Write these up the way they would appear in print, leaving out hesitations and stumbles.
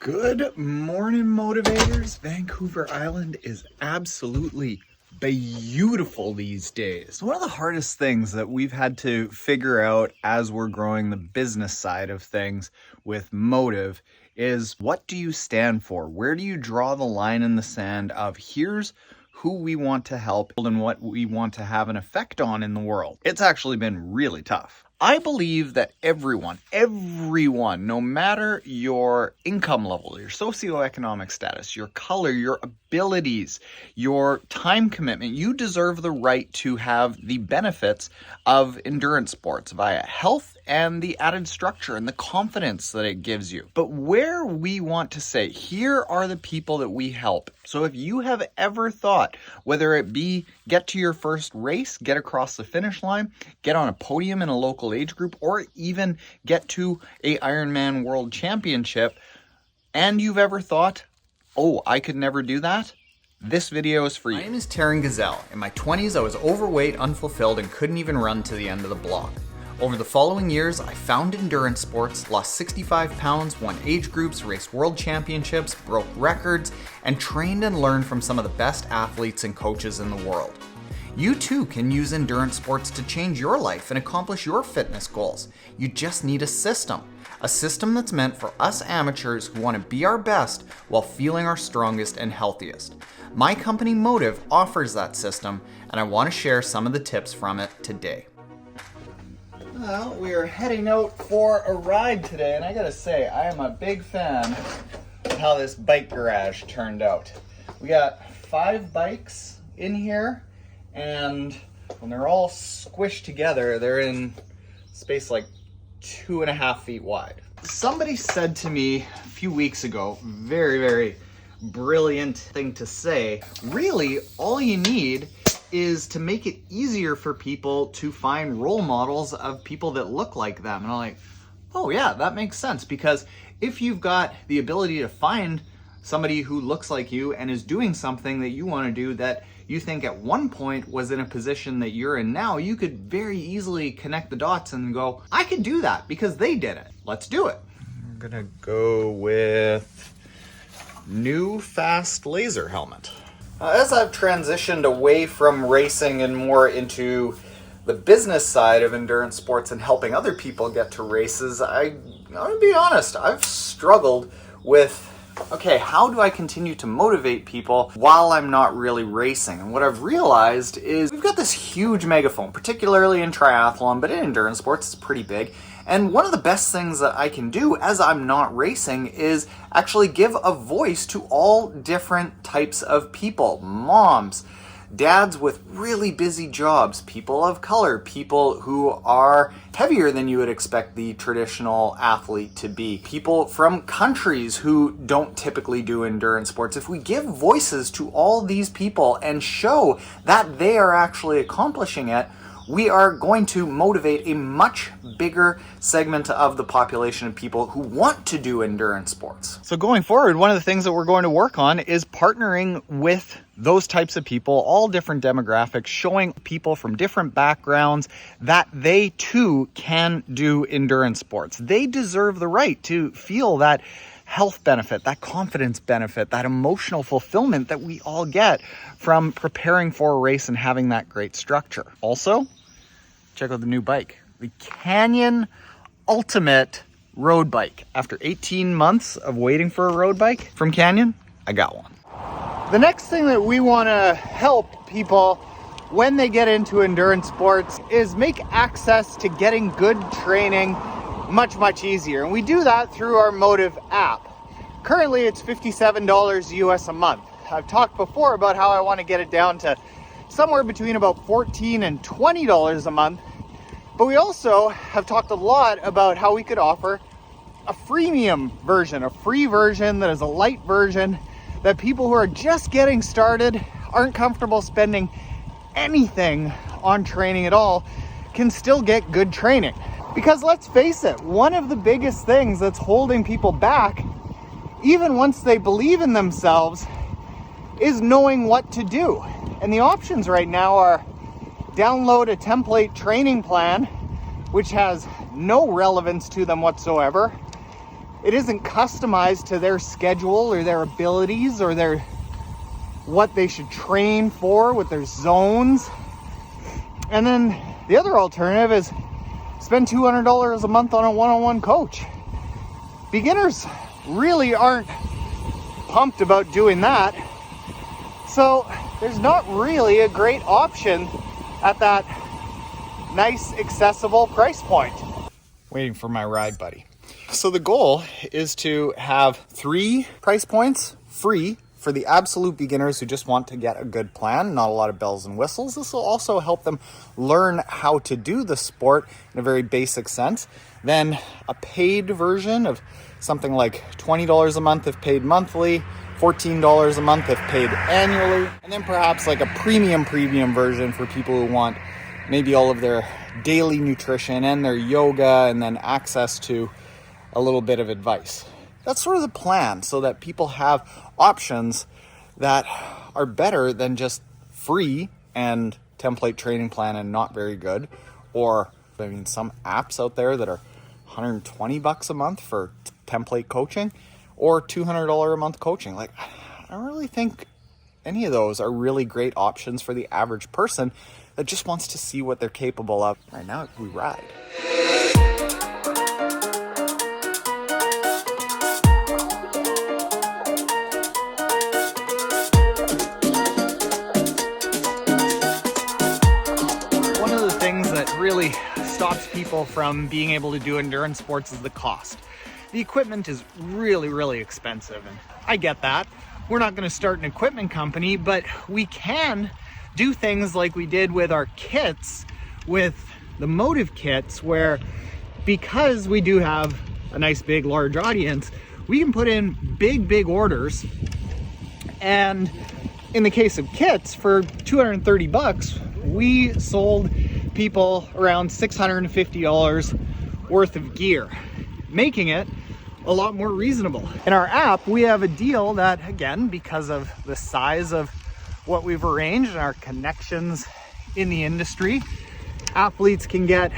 Good morning, motivators. Vancouver Island is absolutely beautiful these days. One of the hardest things that we've had to figure out as we're growing the business side of things with MōTTIV is, what do you stand for? Where do you draw the line in the sand of here's who we want to help and what we want to have an effect on in the world? It's actually been really tough. I believe that everyone, no matter your income level, your socioeconomic status, your color, your abilities, your time commitment, you deserve the right to have the benefits of endurance sports via health and the added structure and the confidence that it gives you. But where we want to say, here are the people that we help. So if you have ever thought, whether it be get to your first race, get across the finish line, get on a podium in a local age group, or even get to a Ironman World Championship, and you've ever thought, oh, I could never do that, this video is for you. My name is Taren. In my 20s, I was overweight, unfulfilled, and couldn't even run to the end of the block. Over the following years, I found endurance sports, lost 65 pounds, won age groups, raced world championships, broke records, and trained and learned from some of the best athletes and coaches in the world. You too can use endurance sports to change your life and accomplish your fitness goals. You just need a system that's meant for us amateurs who want to be our best while feeling our strongest and healthiest. My company MōTTIV offers that system, and I want to share some of the tips from it today. Well, we are heading out for a ride today, and I gotta say, I am a big fan of how this bike garage turned out. We got 5 bikes in here, and when they're all squished together, they're in space like 2.5 feet wide. Somebody said to me a few weeks ago, very brilliant thing to say, really all you need is to make it easier for people to find role models of people that look like them. And I'm like, oh yeah, that makes sense, because if you've got the ability to find somebody who looks like you and is doing something that you want to do that you think at one point was in a position that you're in now, you could very easily connect the dots and go, I could do that because they did it. Let's do it. I'm gonna go with new fast laser helmet. As I've transitioned away from racing and more into the business side of endurance sports and helping other people get to races, I'm gonna be honest, I've struggled with, okay, how do I continue to motivate people while I'm not really racing? And what I've realized is we've got this huge megaphone, particularly in triathlon, but in endurance sports it's pretty big. And one of the best things that I can do as I'm not racing is actually give a voice to all different types of people. Moms, dads with really busy jobs, people of color, people who are heavier than you would expect the traditional athlete to be, people from countries who don't typically do endurance sports. If we give voices to all these people and show that they are actually accomplishing it, we are going to motivate a much bigger segment of the population of people who want to do endurance sports. So going forward, one of the things that we're going to work on is partnering with those types of people, all different demographics, showing people from different backgrounds that they too can do endurance sports. They deserve the right to feel that health benefit, that confidence benefit, that emotional fulfillment that we all get from preparing for a race and having that great structure. Also, check out the new bike, the Canyon Ultimate road bike. After 18 months of waiting for a road bike from Canyon, I got one. The next thing that we want to help people when they get into endurance sports is make access to getting good training much easier. And we do that through our MōTTIV app. Currently it's $57 US a month. I've talked before about how I want to get it down to somewhere between about $14 and $20 a month. But we also have talked a lot about how we could offer a freemium version, a free version that is a light version that people who are just getting started, aren't comfortable spending anything on training at all, can still get good training. Because let's face it, one of the biggest things that's holding people back, even once they believe in themselves, is knowing what to do. And the options right now are download a template training plan, which has no relevance to them whatsoever, it isn't customized to their schedule or their abilities or their what they should train for with their zones. And then the other alternative is spend $200 a month on a one-on-one coach. Beginners really aren't pumped about doing that. So there's not really a great option at that nice, accessible price point. Waiting for my ride buddy. So the goal is to have 3 price points free for the absolute beginners who just want to get a good plan, not a lot of bells and whistles. This will also help them learn how to do the sport in a very basic sense. Then a paid version of something like $20 a month if paid monthly, $14 a month if paid annually, and then perhaps like a premium version for people who want maybe all of their daily nutrition and their yoga and then access to a little bit of advice. That's sort of the plan, so that people have options that are better than just free and template training plan and not very good. Or, I mean, some apps out there that are $120 a month for template coaching or $200 a month coaching. Like, I don't really think any of those are really great options for the average person that just wants to see what they're capable of. Right now, we ride. Really stops people from being able to do endurance sports is the cost. The equipment is really expensive, and I get that. We're not going to start an equipment company, but we can do things like we did with our kits, with the MōTTIV kits, where because we do have a nice big large audience, we can put in big orders. And in the case of kits, for $230 we sold people around $650 worth of gear, making it a lot more reasonable. In our app, we have a deal that, again, because of the size of what we've arranged and our connections in the industry, athletes can get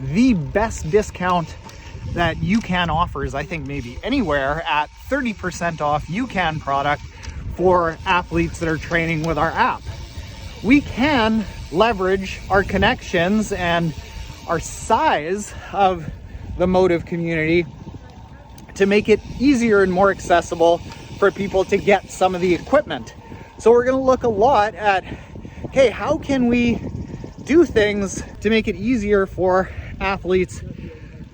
the best discount that UCAN offers, I think maybe anywhere, at 30% off UCAN product for athletes that are training with our app. We can leverage our connections and our size of the MōTTIV community to make it easier and more accessible for people to get some of the equipment. So we're going to look a lot at, hey, how can we do things to make it easier for athletes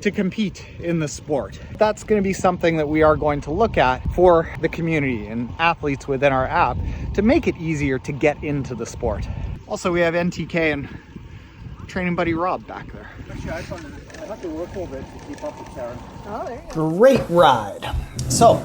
to compete in the sport? That's going to be something that we are going to look at for the community and athletes within our app to make it easier to get into the sport. Also, we have NTK and training buddy Rob back there. Actually, I have to work a little bit to keep up with Taren. Oh, there you go. Great ride. So,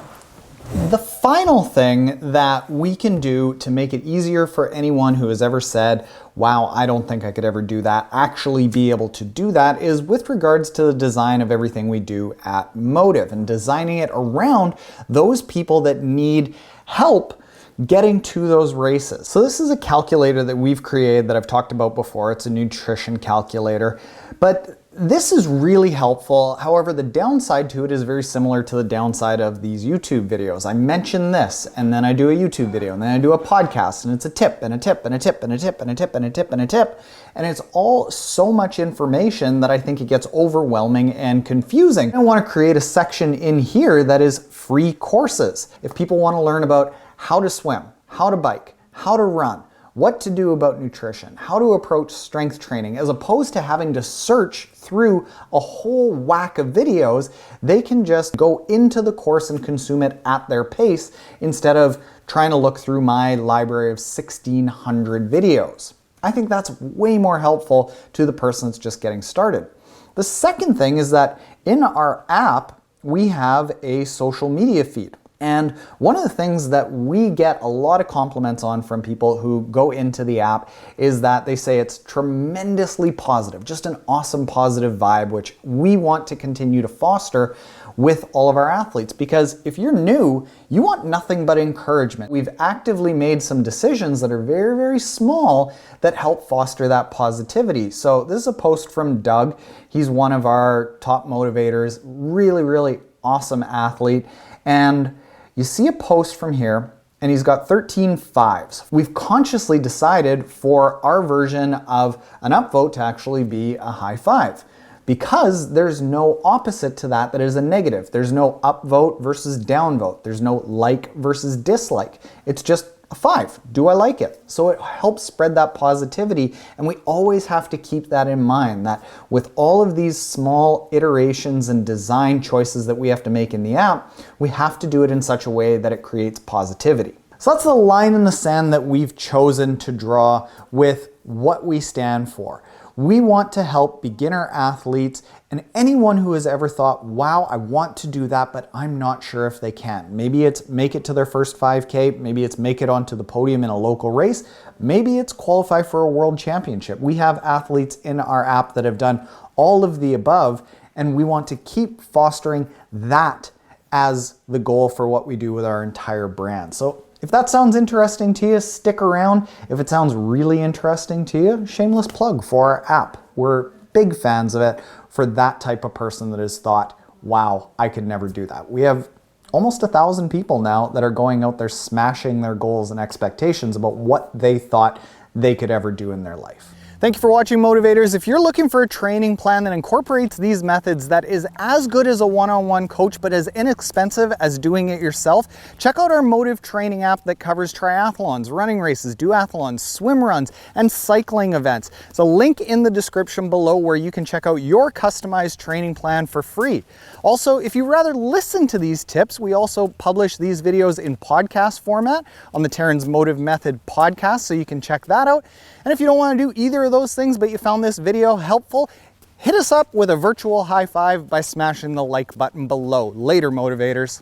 the final thing that we can do to make it easier for anyone who has ever said, wow, I don't think I could ever do that, actually be able to do that, is with regards to the design of everything we do at MōTTIV and designing it around those people that need help getting to those races. So this is a calculator that we've created that I've talked about before. It's a nutrition calculator, but this is really helpful. However, the downside to it is very similar to the downside of these YouTube videos. I mention this, and then I do a YouTube video, and then I do a podcast, and it's a tip, and a tip, and a tip, and a tip, and a tip, and a tip, and a tip. And it's all so much information that I think it gets overwhelming and confusing. I want to create a section in here that is free courses. If people want to learn about how to swim, how to bike, how to run, what to do about nutrition, how to approach strength training, as opposed to having to search through a whole whack of videos, they can just go into the course and consume it at their pace instead of trying to look through my library of 1,600 videos. I think that's way more helpful to the person that's just getting started. The second thing is that in our app, we have a social media feed. And one of the things that we get a lot of compliments on from people who go into the app is that they say it's tremendously positive, just an awesome positive vibe, which we want to continue to foster with all of our athletes. Because if you're new, you want nothing but encouragement. We've actively made some decisions that are very, very small that help foster that positivity. So this is a post from Doug. He's one of our top motivators. Really, really awesome athlete. And you see a post from here, and he's got 13 fives. We've consciously decided for our version of an upvote to actually be a high five, because there's no opposite to that is a negative. There's no upvote versus downvote. There's no like versus dislike. It's just a 5. Do I like it? So it helps spread that positivity, and we always have to keep that in mind, that with all of these small iterations and design choices that we have to make in the app, we have to do it in such a way that it creates positivity. So that's the line in the sand that we've chosen to draw with what we stand for. We want to help beginner athletes and anyone who has ever thought, wow, I want to do that, but I'm not sure if they can. Maybe it's make it to their first 5K, maybe it's make it onto the podium in a local race, maybe it's qualify for a world championship. We have athletes in our app that have done all of the above, and we want to keep fostering that as the goal for what we do with our entire brand. So if that sounds interesting to you, stick around. If it sounds really interesting to you, shameless plug for our app. We're big fans of it for that type of person that has thought, wow, I could never do that. We have almost 1,000 people now that are going out there smashing their goals and expectations about what they thought they could ever do in their life. Thank you for watching, Motivators. If you're looking for a training plan that incorporates these methods that is as good as a one-on-one coach but as inexpensive as doing it yourself, check out our MōTTIV training app that covers triathlons, running races, duathlons, swim runs, and cycling events. There's a link in the description below where you can check out your customized training plan for free. Also, if you'd rather listen to these tips, we also publish these videos in podcast format on the Taren's MōTTIV Method podcast, so you can check that out. And if you don't want to do either of those things, but you found this video helpful, hit us up with a virtual high five by smashing the like button below. Later, Motivators.